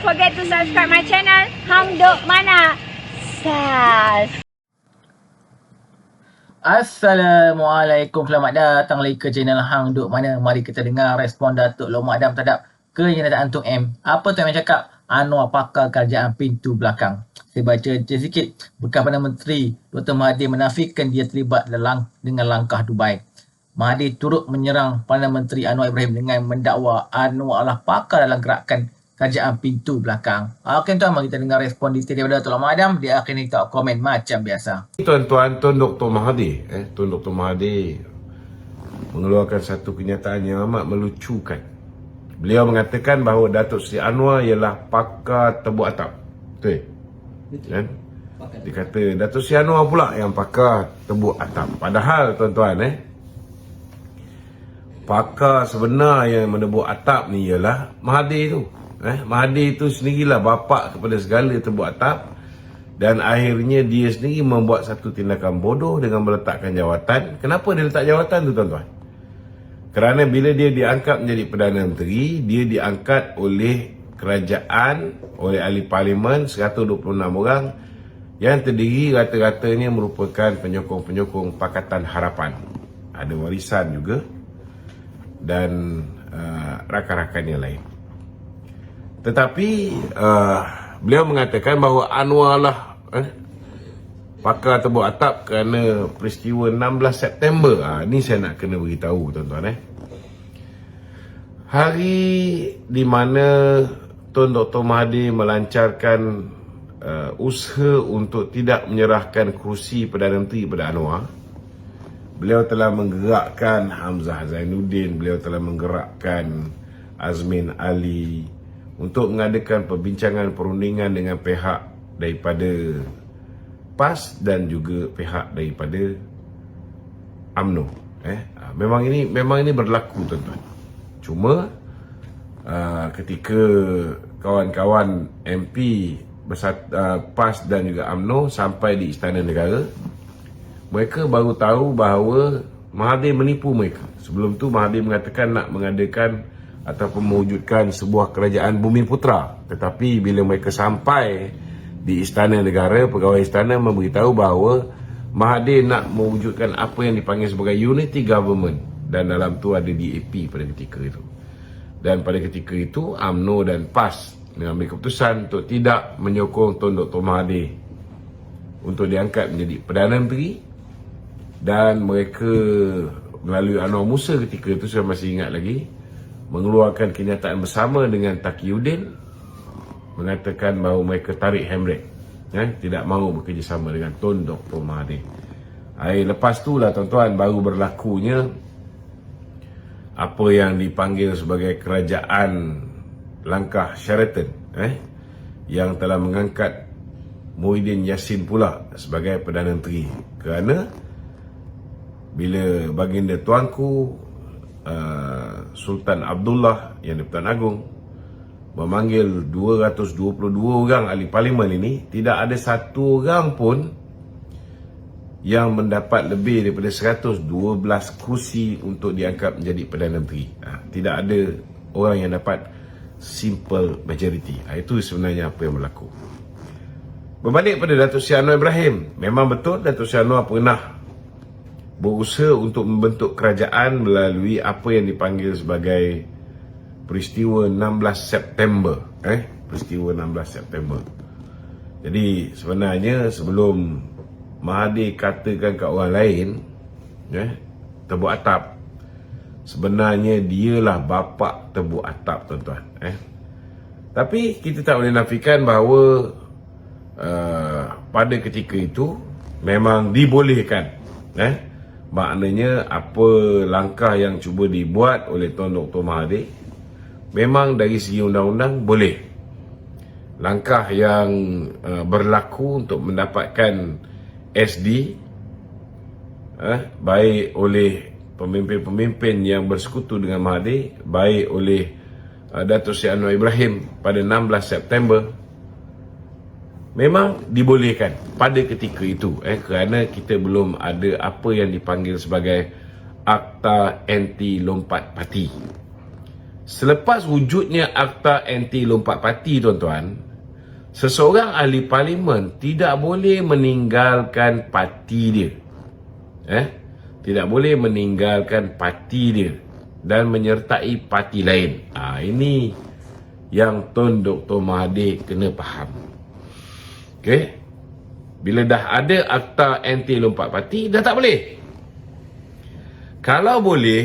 forget to subscribe my channel Hang Duk Mana. Sas. Assalamualaikum, selamat datang lagi ke channel Hang Duk Mana. Mari kita dengar respon Datuk Long Mak Dam terhadap kenyataan Tok M. Apa Tok M cakap? Anwar pakar kerajaan pintu belakang. Saya baca sikit. Bekas Perdana Menteri Dr. Mahathir menafikan dia terlibat dengan langkah Dubai. Mahathir turut menyerang Perdana Menteri Anwar Ibrahim dengan mendakwa Anwar adalah pakar dalam gerakan kerajaan pintu belakang. Okey tuan, mari kita dengar respon detail daripada Datuk Long Mak Dam. Dia akan kita komen macam biasa. Tuan-tuan, Tun Dr. Mahathir, Tun Dr. Mahathir mengeluarkan satu kenyataan yang amat melucukan. Beliau mengatakan bahawa Datuk Seri Anwar ialah pakar tebuk atap. Betul? Kan? Dia kata Datuk Seri Anwar pula yang pakar tebuk atap. Padahal tuan-tuan, pakar sebenar yang menebuk atap ni ialah Mahathir tu. Mahathir tu sendirilah bapa kepada segala tebuk atap. Dan akhirnya dia sendiri membuat satu tindakan bodoh dengan meletakkan jawatan. Kenapa dia letak jawatan tu tuan-tuan? Kerana bila dia diangkat menjadi Perdana Menteri, dia diangkat oleh kerajaan, oleh ahli parlimen 126 orang yang terdiri rata-ratanya merupakan penyokong-penyokong Pakatan Harapan. Ada warisan juga dan rakan-rakan yang lain. Tetapi beliau mengatakan bahawa Anwar lah pakar tebuk atap kerana peristiwa 16 September. Ni saya nak kena beritahu tuan-tuan. Hari di mana Tun Dr. Mahathir melancarkan usaha untuk tidak menyerahkan kerusi Perdana Menteri kepada Anwar, beliau telah menggerakkan Hamzah Zainuddin, beliau telah menggerakkan Azmin Ali untuk mengadakan perbincangan perundingan dengan pihak daripada PAS dan juga pihak daripada UMNO. Memang ini berlaku tuan-tuan. Cuma ketika kawan-kawan MP PAS dan juga UMNO sampai di Istana Negara, mereka baru tahu bahawa Mahathir menipu mereka. Sebelum tu Mahathir mengatakan nak mengadakan ataupun mewujudkan sebuah kerajaan Bumi Putra. Tetapi bila mereka sampai di Istana Negara, pegawai istana memberitahu bahawa Mahathir nak mewujudkan apa yang dipanggil sebagai Unity Government. Dan dalam tu ada DAP pada ketika itu. Dan pada ketika itu UMNO dan PAS mengambil keputusan untuk tidak menyokong Tun Dr. Mahathir untuk diangkat menjadi Perdana Menteri. Dan mereka melalui Anwar Musa ketika itu, saya masih ingat lagi, mengeluarkan kenyataan bersama dengan Taqiyuddin mengatakan bahawa mereka tarik handbrake, tidak mahu bekerjasama dengan Tun Dr. Mahathir. Lepas itulah tuan-tuan baru berlakunya apa yang dipanggil sebagai kerajaan langkah Sheraton, yang telah mengangkat Muhyiddin Yassin pula sebagai Perdana Menteri. Kerana bila baginda tuanku Sultan Abdullah yang di-Pertuan Agong memanggil 222 orang ahli parlimen ini, tidak ada satu orang pun yang mendapat lebih daripada 112 kursi untuk diangkat menjadi Perdana Menteri. Tidak ada orang yang dapat simple majority. Itu sebenarnya apa yang berlaku. Berbalik pada Datuk Seri Anwar Ibrahim, memang betul Datuk Seri Anwar pernah berusaha untuk membentuk kerajaan melalui apa yang dipanggil sebagai peristiwa 16 September. Peristiwa 16 September. Jadi sebenarnya sebelum Mahathir katakan kat orang lain tebuk atap, sebenarnya dialah bapa tebuk atap tuan-tuan. Tapi kita tak boleh nafikan bahawa pada ketika itu memang dibolehkan. Maknanya apa langkah yang cuba dibuat oleh Tun Dr. Mahathir memang dari segi undang-undang boleh. Langkah yang berlaku untuk mendapatkan SD baik oleh pemimpin-pemimpin yang bersekutu dengan Mahathir, baik oleh Datuk Seri Anwar Ibrahim pada 16 September, memang dibolehkan pada ketika itu, kerana kita belum ada apa yang dipanggil sebagai Akta Anti Lompat Parti. Selepas wujudnya Akta Anti Lompat Parti, tuan-tuan, seseorang ahli parlimen tidak boleh meninggalkan parti dia. Tidak boleh meninggalkan parti dia dan menyertai parti lain. Ini yang Tun Dr. Mahathir kena faham. Okey. Bila dah ada Akta Anti Lompat Parti, dah tak boleh. Kalau boleh,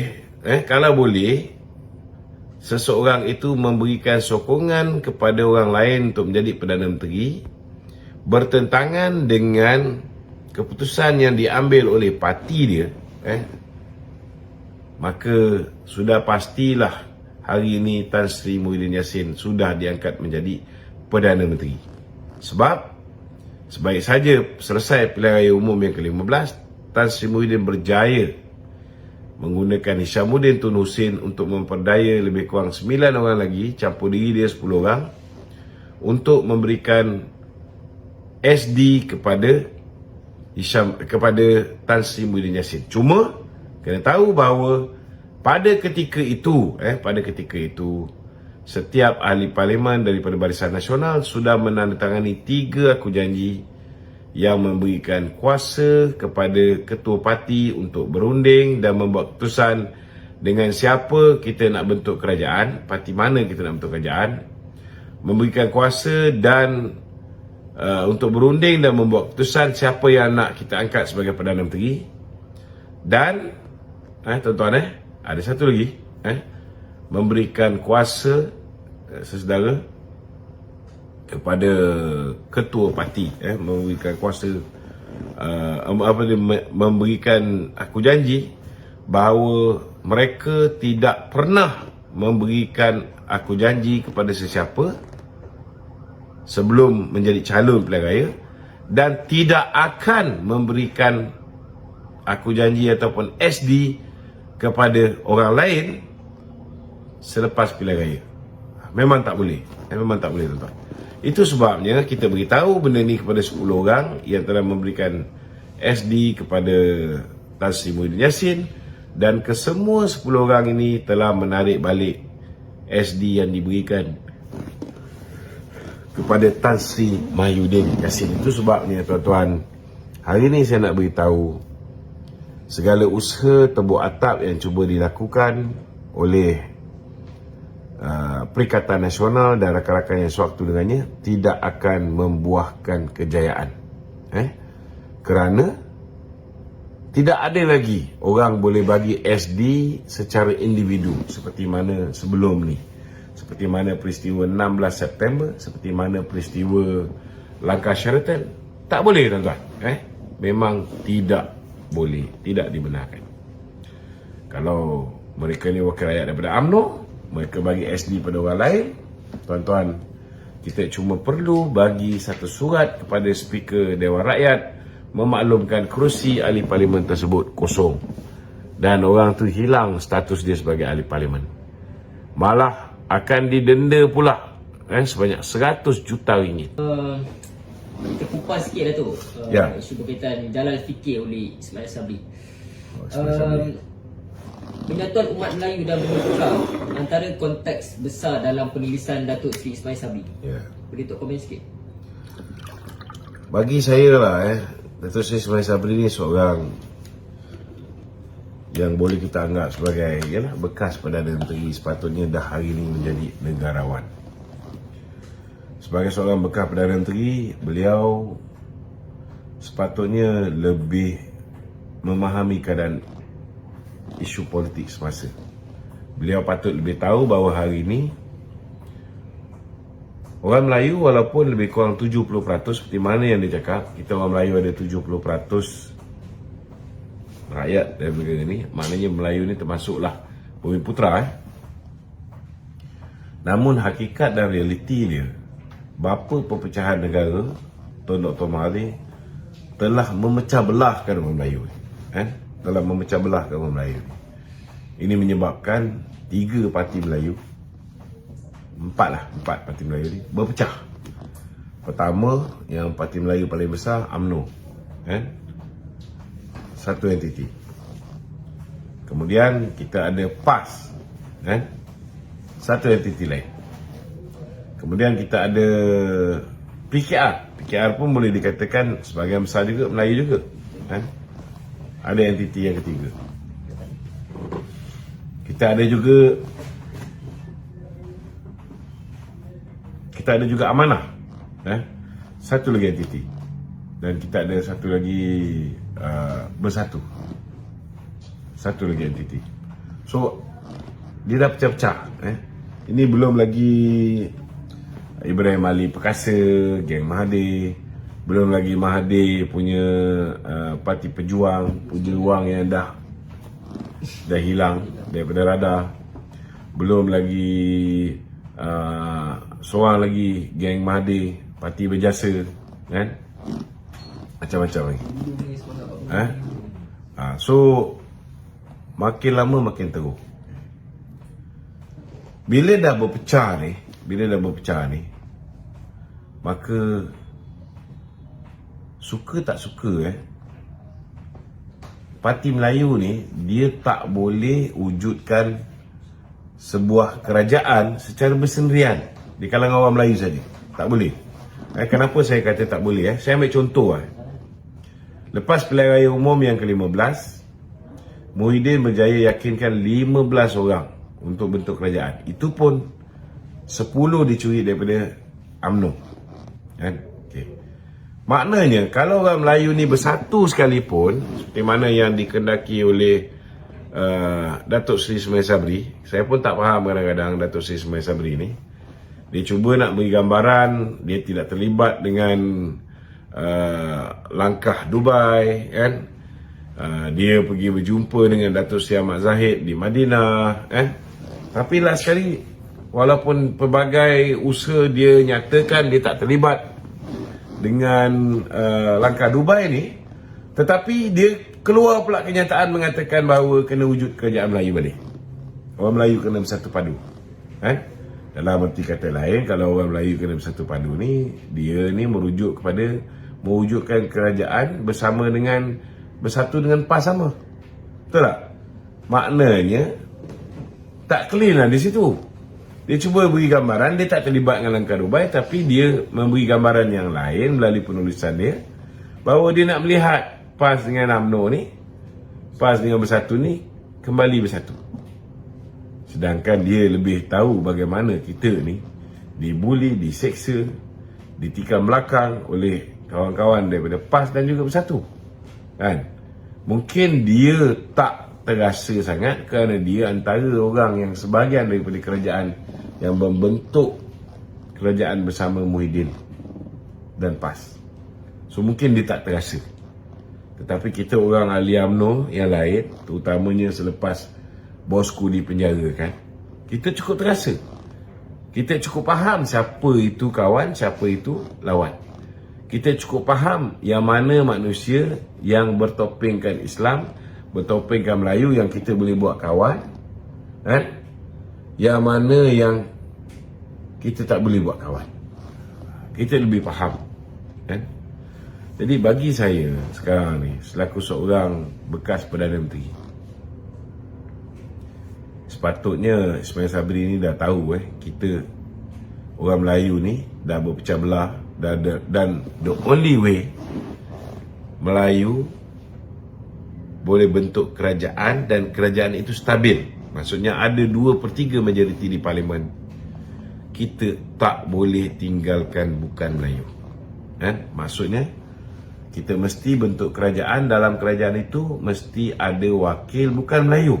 seseorang itu memberikan sokongan kepada orang lain untuk menjadi Perdana Menteri bertentangan dengan keputusan yang diambil oleh parti dia, maka sudah pastilah hari ini Tan Sri Muhyiddin Yassin sudah diangkat menjadi Perdana Menteri. Sebab sebaik saja selesai pilihan raya umum yang ke-15, Tan Sri Muhyiddin berjaya menggunakan Hishamuddin Tun Hussein untuk memperdaya lebih kurang 9 orang lagi, campur diri dia 10 orang, untuk memberikan SD kepada Tan Sri Muhyiddin Yassin. Cuma kena tahu bahawa pada ketika itu setiap ahli parlimen daripada Barisan Nasional sudah menandatangani 3 aku janji yang memberikan kuasa kepada ketua parti untuk berunding dan membuat keputusan dengan siapa kita nak bentuk kerajaan, parti mana kita nak bentuk kerajaan, memberikan kuasa dan untuk berunding dan membuat keputusan siapa yang nak kita angkat sebagai Perdana Menteri. Dan tuan-tuan, ada satu lagi, memberikan kuasa sesedara kepada ketua parti, memberikan kuasa, memberikan aku janji bahawa mereka tidak pernah memberikan aku janji kepada sesiapa sebelum menjadi calon pilihan raya, dan tidak akan memberikan aku janji ataupun SD kepada orang lain selepas pilihan raya. Memang tak boleh, tuan-tuan. Itu sebabnya kita beritahu benda ni kepada 10 orang yang telah memberikan SD kepada Tan Sri Muhyiddin Yassin, dan kesemua 10 orang ini telah menarik balik SD yang diberikan kepada Tan Sri Muhyiddin Yassin. Itu sebabnya, tuan-tuan, hari ini saya nak beritahu segala usaha tebuk atap yang cuba dilakukan oleh Perikatan Nasional dan rakan-rakan yang sewaktu dengannya tidak akan membuahkan kejayaan, kerana tidak ada lagi orang boleh bagi SD secara individu seperti mana sebelum ni, seperti mana peristiwa 16 September, seperti mana peristiwa Langkah Sheraton. Tak boleh, tuan-tuan. Memang tidak boleh, tidak dibenarkan. Kalau mereka ni wakil rakyat daripada UMNO, mereka bagi SD pada orang lain, tuan-tuan, kita cuma perlu bagi satu surat kepada Speaker Dewan Rakyat memaklumkan kerusi ahli parlimen tersebut kosong, dan orang tu hilang status dia sebagai ahli parlimen. Malah akan didenda pula sebanyak 100 juta ringgit. Kita kupas sikit lah tu, isu berkaitan Jalal Fikir oleh Ismail Sabri. Penyatuan umat Melayu dan bertukar antara konteks besar dalam penulisan Datuk Seri Ismail Sabri. Boleh Tok komen sikit? Bagi saya lah, Datuk Seri Ismail Sabri ni seorang yang boleh kita anggap sebagai bekas Perdana Menteri, sepatutnya dah hari ini menjadi negarawan. Sebagai seorang bekas Perdana Menteri, beliau sepatutnya lebih memahami keadaan isu politik semasa. Beliau patut lebih tahu bahawa hari ini orang Melayu walaupun lebih kurang 70% seperti mana yang dia cakap, kita orang Melayu ada 70% rakyat dalam negara ni, maknanya Melayu ni termasuklah Bumi Putra. Namun hakikat dan realiti dia, bapa perpecahan negara Tun Dr. Mahathir telah memecah belahkan orang Melayu, telah memecah belahkan orang Melayu. Ini menyebabkan 3 parti Melayu, 4 parti Melayu ni berpecah. Pertama, yang parti Melayu paling besar, UMNO, satu entiti. Kemudian kita ada PAS, satu entiti lain. Kemudian kita ada PKR. PKR pun boleh dikatakan sebahagian besar juga Melayu juga, kan? Ada entiti yang ketiga. Kita ada juga amanah, satu lagi entiti. Dan kita ada satu lagi bersatu, satu lagi entiti. So dia dah pecah-pecah. Ini belum lagi Ibrahim Ali Perkasa, geng Mahathir, belum lagi Mahathir punya Parti Pejuang yang dah hilang daripada radar. Belum lagi seorang lagi geng Mahathir, Parti Berjasa, kan? Macam-macam lagi. So makin lama makin teruk. Bila dah berpecah ni, maka suka tak suka Parti Melayu ni dia tak boleh wujudkan sebuah kerajaan secara bersendirian di kalangan orang Melayu saja. Tak boleh. Kenapa saya kata tak boleh? Saya ambil contoh. Lepas pilihan raya umum yang ke-15, Muhyiddin berjaya yakinkan 15 orang untuk bentuk kerajaan. Itu pun 10 dicuri daripada UMNO. Okay. Maknanya kalau orang Melayu ni bersatu sekalipun, seperti mana yang dikendaki oleh Datuk Seri Ismail Sabri, saya pun tak faham kadang-kadang Datuk Seri Ismail Sabri ni. Dia cuba nak beri gambaran dia tidak terlibat dengan langkah Dubai, kan? Dia pergi berjumpa dengan Datuk Seri Ahmad Zahid di Madinah, tapi last sekali, walaupun pelbagai usaha dia nyatakan dia tak terlibat dengan langkah Dubai ni, tetapi dia keluar pula kenyataan mengatakan bahawa kena wujud kerajaan Melayu balik. Orang Melayu kena bersatu padu. Dalam arti kata lain, kalau orang Melayu kena bersatu padu ni, dia ni merujuk kepada mewujudkan kerajaan bersama dengan bersatu dengan PAS sama. Betul tak? Maknanya tak clean lah di situ. Dia cuba beri gambaran dia tak terlibat dengan langkah Dubai, tapi dia memberi gambaran yang lain melalui penulisan dia bahawa dia nak melihat PAS dengan UMNO ni, PAS dengan bersatu ni kembali bersatu. Sedangkan dia lebih tahu bagaimana kita ni dibuli, diseksa, ditikam belakang oleh kawan-kawan daripada PAS dan juga bersatu, kan? Mungkin dia tak terasa sangat kerana dia antara orang yang sebahagian daripada kerajaan yang membentuk kerajaan bersama Muhyiddin dan PAS. So mungkin dia tak terasa. Tetapi kita orang ahli UMNO yang lain, terutamanya selepas bosku dipenjarakan, kita cukup terasa. Kita cukup faham siapa itu kawan, siapa itu lawan. Kita cukup faham yang mana manusia yang bertopengkan Islam, bertopengkan Melayu yang kita boleh buat kawan, kan? Yang mana yang kita tak boleh buat kawan. Kita lebih faham, kan? Jadi bagi saya sekarang ni, selaku seorang bekas Perdana Menteri, sepatutnya Ismail Sabri ni dah tahu kita orang Melayu ni dah berpecah belah, dan the only way Melayu boleh bentuk kerajaan dan kerajaan itu stabil, maksudnya ada 2/3 majoriti di parlimen, kita tak boleh tinggalkan bukan Melayu, kan? Maksudnya kita mesti bentuk kerajaan, dalam kerajaan itu mesti ada wakil bukan Melayu.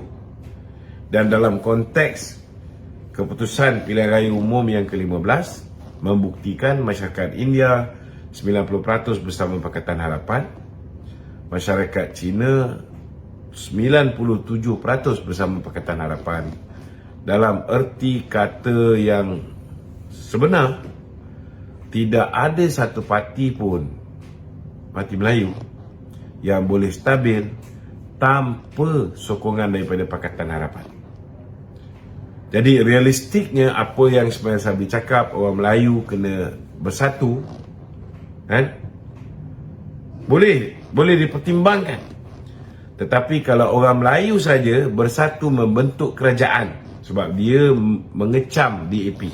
Dan dalam konteks keputusan pilihan raya umum yang ke-15 membuktikan masyarakat India 90% bersama Pakatan Harapan, masyarakat Cina 97% bersama Pakatan Harapan. Dalam erti kata yang sebenar, tidak ada satu parti pun, parti Melayu, yang boleh stabil tanpa sokongan daripada Pakatan Harapan. Jadi realistiknya apa yang Ismail Sabri cakap, orang Melayu kena bersatu, kan? Boleh dipertimbangkan. Tetapi kalau orang Melayu saja bersatu membentuk kerajaan Sebab dia mengecam DAP.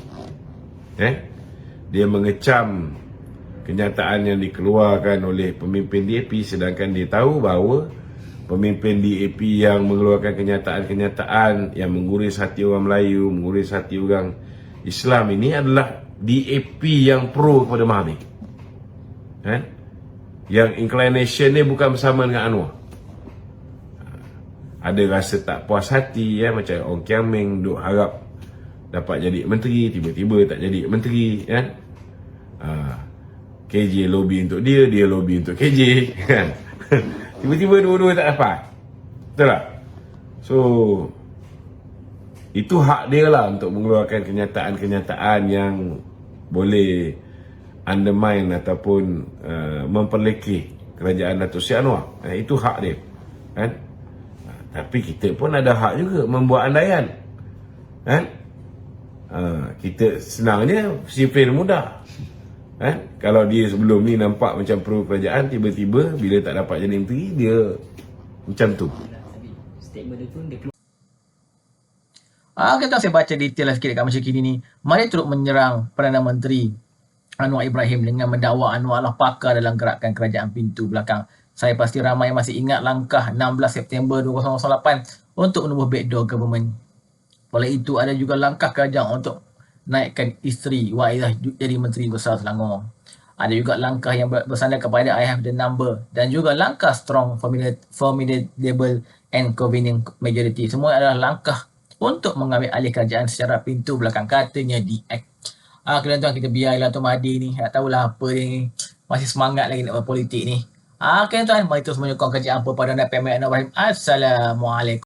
Dia mengecam kenyataan yang dikeluarkan oleh pemimpin DAP, sedangkan dia tahu bahawa pemimpin DAP yang mengeluarkan kenyataan-kenyataan yang menguris hati orang Melayu, menguris hati orang Islam ini adalah DAP yang pro kepada Mahathir. Yang inclination dia bukan bersama dengan Anwar. Ada rasa tak puas hati, macam Ong Kiang Meng duk harap dapat jadi menteri, tiba-tiba tak jadi menteri, KJ lobby untuk dia, dia lobby untuk KJ, tiba-tiba dua-dua tak dapat. Betul tak? So itu hak dia lah untuk mengeluarkan kenyataan-kenyataan yang boleh undermine ataupun memperlekeh kerajaan Datuk Seri Anwar. Itu hak dia, kan? Tapi kita pun ada hak juga membuat andaian, kan? Kita senangnya sifir mudah, kan? Kalau dia sebelum ni nampak macam pro kerajaan, tiba-tiba bila tak dapat jadi menteri, dia macam tu. Statement dia pun dia keluar. Kita saya baca detail lah sikit dekat Malaysia Kini ni. Mari turut menyerang Perdana Menteri Anwar Ibrahim dengan mendakwa Anwar lah pakar dalam gerakan kerajaan pintu belakang. Saya pasti ramai masih ingat langkah 16 September 2008 untuk menubuh backdoor government. Oleh itu, ada juga langkah kerajaan untuk naikkan isteri Waidah jadi Menteri Besar Selangor. Ada juga langkah yang bersandar kepada I have the number, dan juga langkah strong, formidable and convenient majority. Semua adalah langkah untuk mengambil alih kerajaan secara pintu belakang, katanya di Act. Tuan-tuan, kita biarlah Tuan Mahathir ni, tak tahulah apa dia ni, masih semangat lagi nak berpolitik ni. Tuan, mari terus menyokong kerja apa pada PMN Ibrahim. Assalamualaikum.